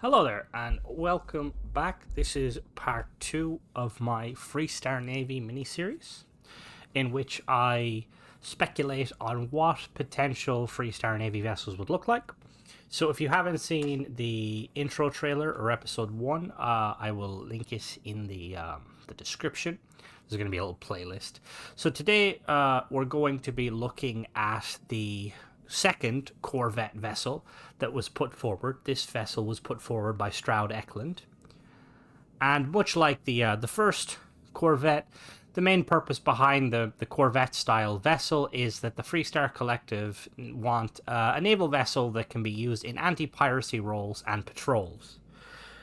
Hello there, and welcome back. This is part 2 of my Freestar Navy miniseries, in which I speculate on what potential Freestar Navy vessels would look like. So if you haven't seen the intro trailer or episode 1, I will link it in the description. There's going to be a little playlist. So today we're going to be looking at the second Corvette vessel that was put forward. This vessel was put forward by Stroud Ecklund. And much like the first Corvette, the main purpose behind the Corvette-style vessel is that the Freestar Collective want a naval vessel that can be used in anti-piracy roles and patrols.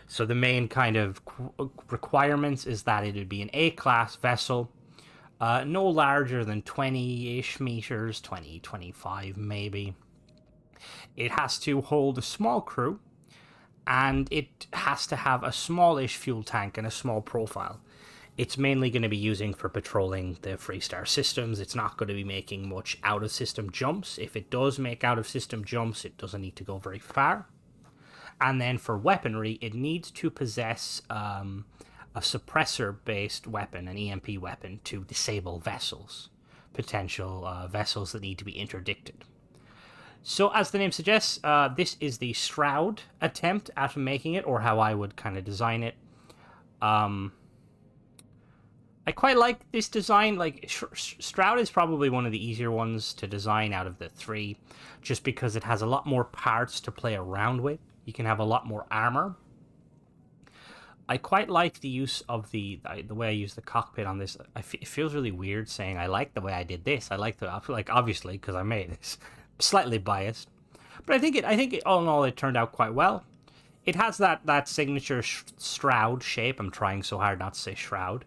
So the main kind of requirements is that it would be an A-class vessel, no larger than 20-ish meters, 20, 25 maybe. It has to hold a small crew, and it has to have a smallish fuel tank and a small profile. It's mainly going to be using for patrolling the Freestar systems. It's not going to be making much out-of-system jumps. If it does make out-of-system jumps, it doesn't need to go very far. And then for weaponry, it needs to possess a suppressor-based weapon, an EMP weapon, to disable vessels, potential vessels that need to be interdicted. So, as the name suggests, this is the Stroud attempt at making it, or how I would kind of design it. I quite like this design. Like, Stroud is probably one of the easier ones to design out of the three, just because it has a lot more parts to play around with. You can have a lot more armor. I quite like the use of the way I use the cockpit on this. It feels really weird saying I like the way I did this. I feel like obviously because I made this, slightly biased, but I think it all in all it turned out quite well. It has that signature Stroud shape. I'm trying so hard not to say Shroud,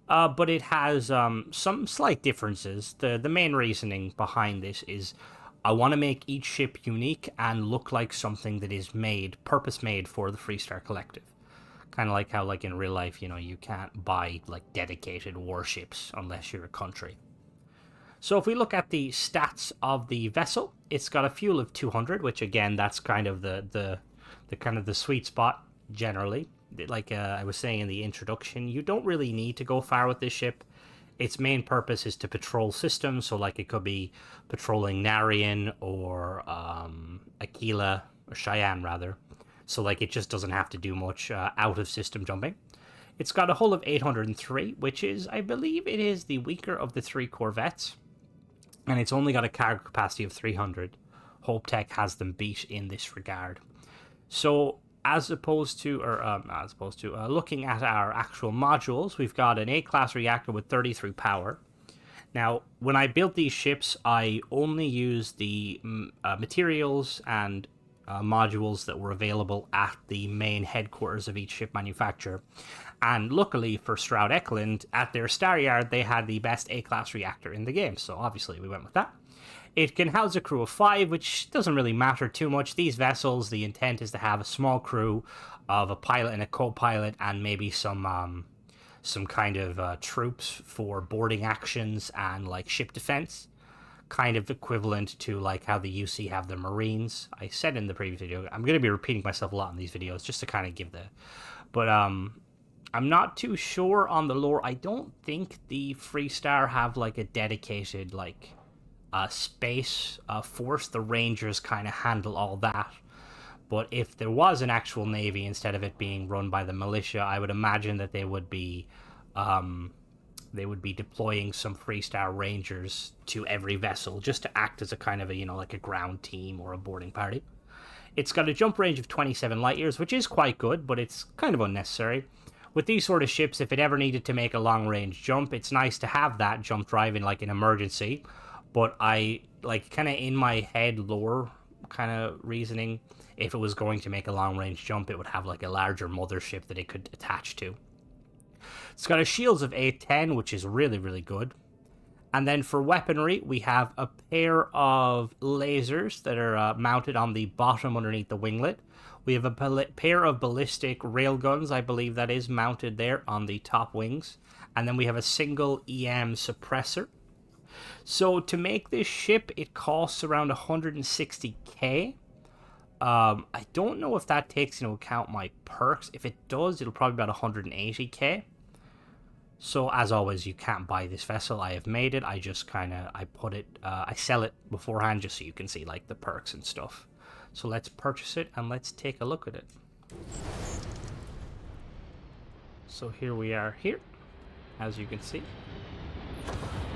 but it has some slight differences. The main reasoning behind this is I want to make each ship unique and look like something that is purpose made for the Freestar Collective. Kind of like how, like in real life, you can't buy like dedicated warships unless you're a country. So if we look at the stats of the vessel, it's got a fuel of 200, which again, that's kind of the kind of the sweet spot generally. Like I was saying in the introduction, you don't really need to go far with this ship. Its main purpose is to patrol systems, so like it could be patrolling Narian or Aquila, or Cheyenne rather. So like it just doesn't have to do much out of system jumping. It's got a hull of 803, which is, I believe it is the weaker of the three Corvettes. And it's only got a cargo capacity of 300. Hope Tech has them beat in this regard. So as opposed to looking at our actual modules, we've got an A-class reactor with 33 power. Now, when I built these ships, I only used the materials and modules that were available at the main headquarters of each ship manufacturer. And luckily for Stroud Ecklund, at their Star Yard, they had the best A-class reactor in the game, so obviously we went with that. It can house a crew of 5, which doesn't really matter too much. These vessels, the intent is to have a small crew of a pilot and a co-pilot and maybe some kind of troops for boarding actions and like ship defense. Kind of equivalent to like how the UC have the Marines. I said in the previous video, I'm going to be repeating myself a lot in these videos just to kind of give the... But I'm not too sure on the lore. I don't think the Freestar have like a dedicated like space force. The Rangers kind of handle all that. But if there was an actual navy instead of it being run by the militia, I would imagine that they would be deploying some Freestar Rangers to every vessel just to act as a kind of a, like a ground team or a boarding party. It's got a jump range of 27 light years, which is quite good, but it's kind of unnecessary. With these sort of ships, if it ever needed to make a long-range jump, it's nice to have that jump drive in like an emergency. But I, like, kind of in my head lore kind of reasoning, if it was going to make a long-range jump, it would have like a larger mothership that it could attach to. It's got a shields of 810, which is really, really good. And then for weaponry, we have a pair of lasers that are mounted on the bottom underneath the winglet. We have a pair of ballistic railguns, I believe that is, mounted there on the top wings. And then we have a single EM suppressor. So to make this ship, it costs around 160k. I don't know if that takes into account my perks. If it does, it'll probably be about 180k. So as always, you can't buy this vessel. I have made it. I just kind of, I put it, I sell it beforehand just so you can see like the perks and stuff. So let's purchase it and let's take a look at it. So here we are here, as you can see.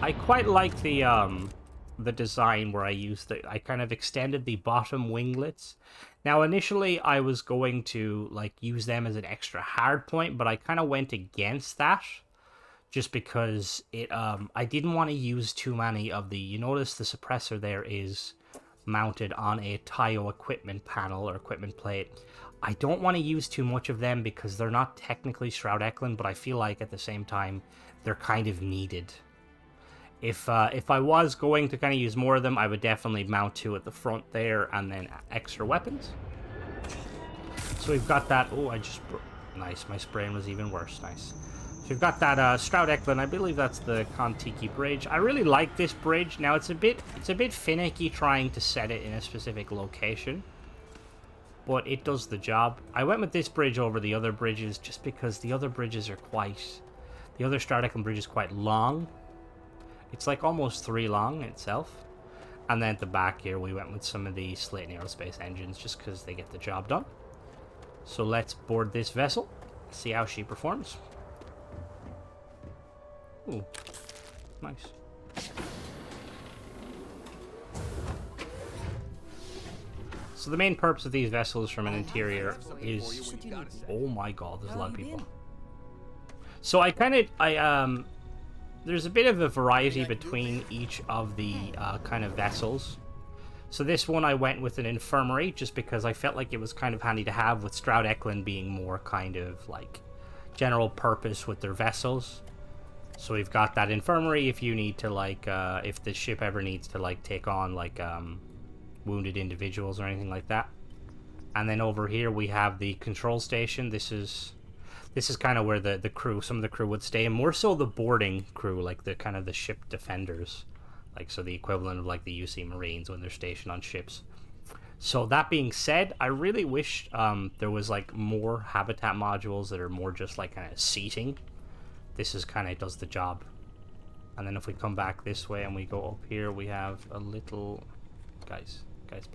I quite like the design where I kind of extended the bottom winglets. Now initially I was going to like use them as an extra hard point, but I kind of went against that. Just because I didn't want to use too many of the... You notice the suppressor there is mounted on a Taio equipment panel or equipment plate. I don't want to use too much of them because they're not technically Stroud Ecklund, but I feel like at the same time they're kind of needed. If I was going to kind of use more of them, I would definitely mount two at the front there and then extra weapons. So we've got that... Oh, nice, my spraying was even worse. Nice. So we've got that Stroud Ecklund. I believe that's the Kon-Tiki bridge. I really like this bridge. Now it's a bit finicky trying to set it in a specific location, but it does the job. I went with this bridge over the other bridges just because the other bridges are the other Stroud Ecklund bridge is quite long. It's like almost 3 long itself. And then at the back here we went with some of the Slayton Aerospace engines just because they get the job done. So let's board this vessel, see how she performs. Ooh, nice. So the main purpose of these vessels from an interior is... Oh my god, there's a lot of people. So there's a bit of a variety between each of the kind of vessels. So this one I went with an infirmary just because I felt like it was kind of handy to have, with Stroud Ecklund being more kind of like general purpose with their vessels. So we've got that infirmary if you need to like, if the ship ever needs to like take on like wounded individuals or anything like that. And then over here we have the control station. This is kind of where the crew, some of the crew would stay, and more so the boarding crew, like the kind of the ship defenders, like so the equivalent of like the UC Marines when they're stationed on ships. So that being said, I really wish there was like more habitat modules that are more just like kind of seating. This is kind of does the job. And then if we come back this way and we go up here, we have a little... Guys,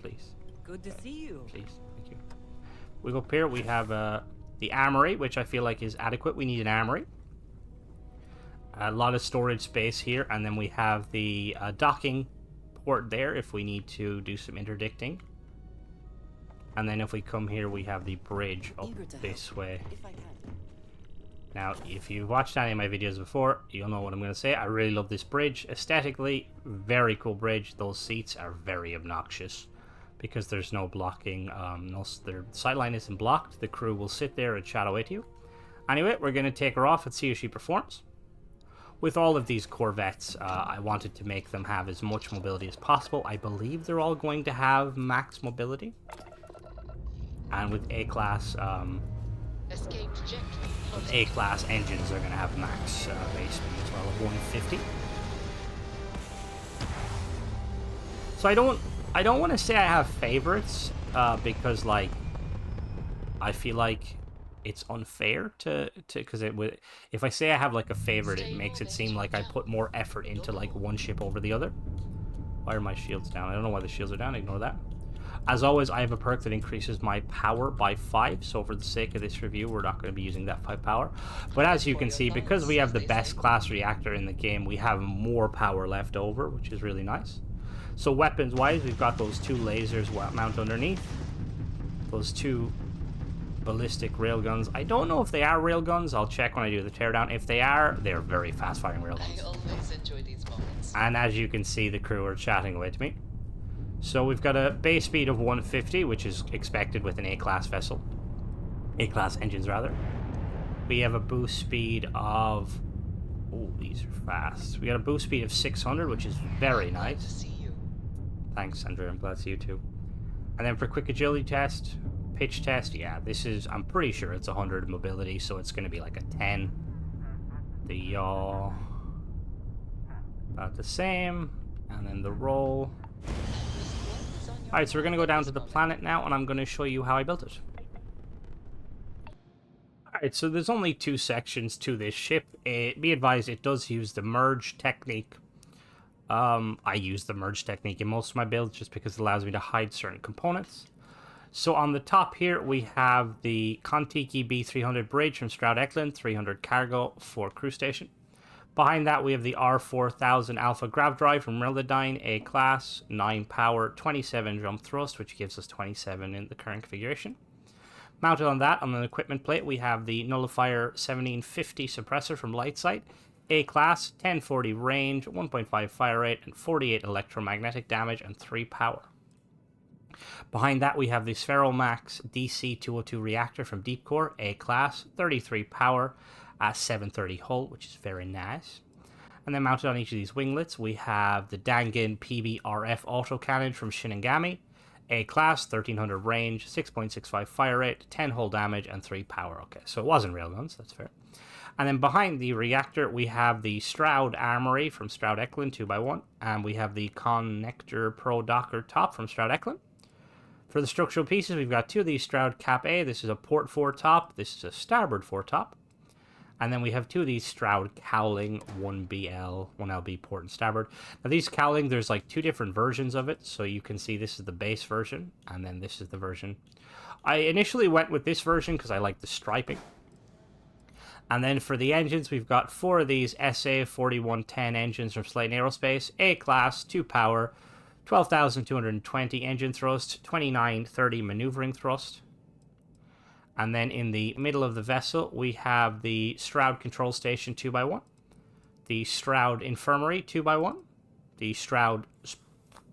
please. Good to see you. Please, thank you. We go up here, we have the armory, which I feel like is adequate. We need an armory. A lot of storage space here. And then we have the docking port there if we need to do some interdicting. And then if we come here, we have the bridge up this way. Now, if you've watched any of my videos before, you'll know what I'm going to say. I really love this bridge. Aesthetically, very cool bridge. Those seats are very obnoxious because there's no blocking. Their sightline isn't blocked. The crew will sit there and chat away to you. Anyway, we're going to take her off and see how she performs. With all of these Corvettes, I wanted to make them have as much mobility as possible. I believe they're all going to have max mobility. And with A-Class... A-Class engines are going to have max base speed as well of 150. So I don't want to say I have favorites because like I feel like it's unfair to because it would, if I say I have like a favorite, it makes it seem like I put more effort into like one ship over the other. Why are my shields down? I don't know why the shields are down. Ignore that. As always, I have a perk that increases my power by 5, so for the sake of this review, we're not going to be using that 5 power. But as you can see, because we have the best class reactor in the game, we have more power left over, which is really nice. So weapons-wise, we've got those 2 lasers mount underneath. Those 2 ballistic railguns. I don't know if they are railguns. I'll check when I do the teardown. If they are, they're very fast-firing railguns. I always enjoy these moments. And as you can see, the crew are chatting away to me. So we've got a base speed of 150, which is expected with an A-Class vessel. A-Class engines, rather. We have a boost speed of... Oh, these are fast. We got a boost speed of 600, which is very nice. Glad to see you. Thanks, Andrea. I'm glad to see you too. And then for quick agility test, pitch test, yeah, this is... I'm pretty sure it's 100 mobility, so it's going to be like a 10. The yaw... About the same. And then the roll... Alright, so we're going to go down to the planet now, and I'm going to show you how I built it. Alright, so there's only 2 sections to this ship. Be advised, it does use the merge technique. I use the merge technique in most of my builds just because it allows me to hide certain components. So on the top here, we have the Kontiki B300 bridge from Stroud Ecklund, 300 cargo for crew station. Behind that, we have the R4000 Alpha Grav Drive from Rildadyne, A class, 9 power, 27 jump thrust, which gives us 27 in the current configuration. Mounted on that, on an equipment plate, we have the Nullifier 1750 suppressor from Lightsight, A class, 1040 range, 1.5 fire rate, and 48 electromagnetic damage, and 3 power. Behind that, we have the Spheromax DC-202 reactor from Deepcore, A class, 33 power, 730 hull, which is very nice. And then mounted on each of these winglets, we have the Dangan PBRF autocannon from Shinigami, A class, 1300 range, 6.65 fire rate, 10 hull damage, and 3 power. Okay, so it wasn't railguns, that's fair. And then behind the reactor, we have the Stroud Armory from Stroud Ecklund 2x1, and we have the Connector Pro Docker top from Stroud Ecklund. For the structural pieces, we've got 2 of these Stroud Cap A. This is a port foretop. This is a starboard foretop. And then we have 2 of these Stroud Cowling, 1BL, 1LB port and starboard. Now these Cowling, there's like 2 different versions of it. So you can see this is the base version, and then this is the version. I initially went with this version because I like the striping. And then for the engines, we've got 4 of these SA 4110 engines from Slayton Aerospace, A class, 2 power, 12,220 engine thrust, 2930 maneuvering thrust. And then in the middle of the vessel, we have the Stroud Control Station 2x1, the Stroud Infirmary 2x1, the Stroud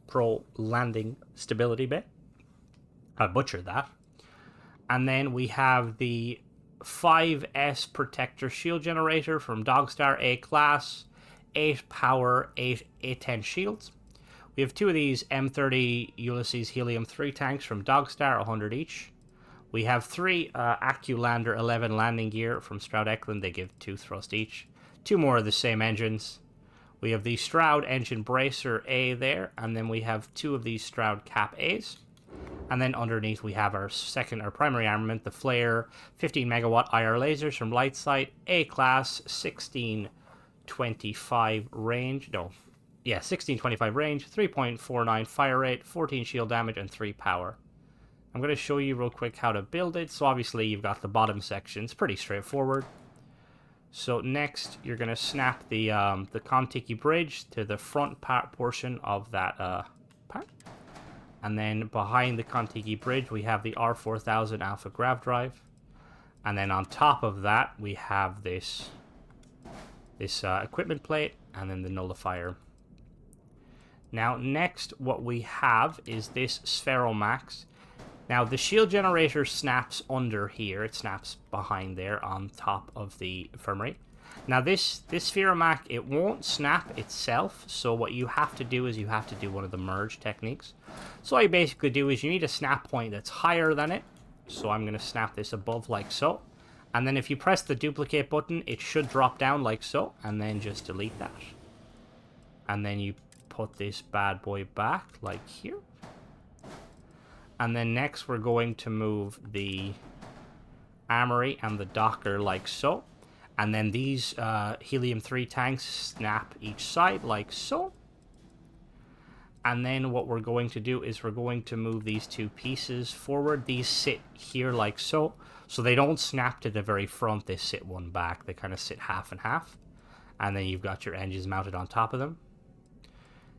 Pro Landing Stability Bay. I butchered that. And then we have the 5S Protector Shield Generator from Dogstar A class, 8 power, 8 A10 shields. We have 2 of these M30 Ulysses Helium-3 tanks from Dogstar, 100 each. We have 3 AccuLander 11 landing gear from Stroud Ecklund. They give 2 thrust each. 2 more of the same engines. We have the Stroud Engine Bracer A there, and then we have 2 of these Stroud Cap A's. And then underneath we have our primary armament, the Flare 15 megawatt IR lasers from Lightsight, A class, 1625 range. No, yeah, 1625 range, 3.49 fire rate, 14 shield damage, and 3 power. I'm going to show you real quick how to build it. So obviously you've got the bottom section. It's pretty straightforward. So next you're going to snap the Kontiki bridge to the front portion of that part. And then behind the Kontiki bridge we have the R4000 Alpha Grav Drive. And then on top of that we have this equipment plate and then the nullifier. Now next what we have is this Spheromax. Now, the shield generator snaps under here. It snaps behind there on top of the infirmary. Now, this Spheromax, it won't snap itself. So what you have to do is you have to do one of the merge techniques. So what you basically do is you need a snap point that's higher than it. So I'm going to snap this above like so. And then if you press the duplicate button, it should drop down like so. And then just delete that. And then you put this bad boy back like here. And then next we're going to move the armory and the docker like so. And then these helium-3 tanks snap each side like so. And then what we're going to do is we're going to move these 2 pieces forward. These sit here like so. So they don't snap to the very front. They sit one back. They kind of sit half and half. And then you've got your engines mounted on top of them.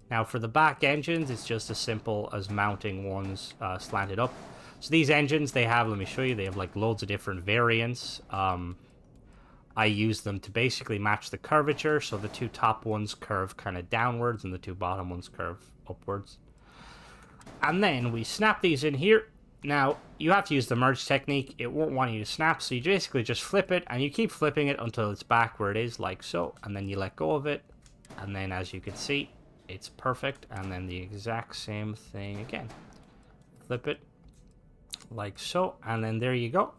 Now for the back engines, it's just as simple as mounting ones slanted up. So these engines, they have, let me show you, they have like loads of different variants. I use them to basically match the curvature. So the 2 top ones curve kind of downwards and the 2 bottom ones curve upwards. And then we snap these in here. Now, you have to use the merge technique. It won't want you to snap, so you basically just flip it and you keep flipping it until it's back where it is, like so. And then you let go of it. And then as you can see, it's perfect. And then the exact same thing again. Flip it like so. And then there you go.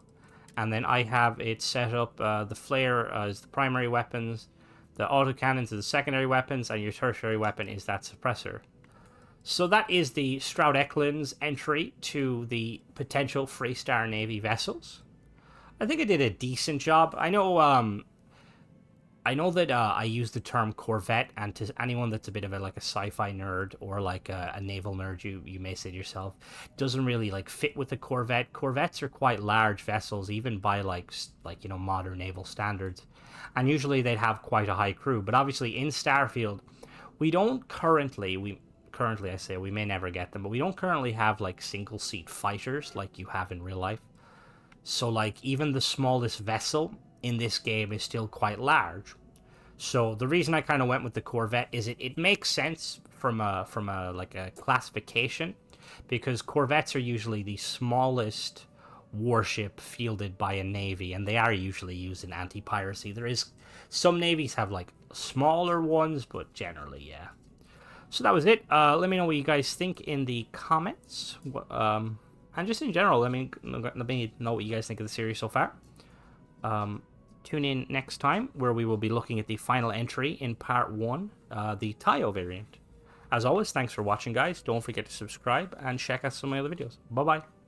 And then I have it set up, the flare as the primary weapons, the autocannons are the secondary weapons, and your tertiary weapon is that suppressor. So that is the Stroud Ecklund's entry to the potential Freestar Navy vessels. I think I did a decent job. I know that I use the term Corvette, and to anyone that's a bit of a sci-fi nerd or like a naval nerd, you may say to yourself, doesn't really like fit with the Corvette. Corvettes are quite large vessels, even by modern naval standards, and usually they'd have quite a high crew. But obviously in Starfield, we don't currently I say we may never get them, but we don't currently have like single seat fighters like you have in real life. So like even the smallest vessel in this game is still quite large. So the reason I kind of went with the Corvette is it makes sense from a classification, because Corvettes are usually the smallest warship fielded by a navy, and they are usually used in anti-piracy. There is some navies have like smaller ones, but generally, yeah. So that was it. Let me know what you guys think in the comments, and just in general. Let me know what you guys think of the series so far. Tune in next time, where we will be looking at the final entry in part 1, the Tayo variant. As always, thanks for watching, guys. Don't forget to subscribe and check out some of my other videos. Bye bye.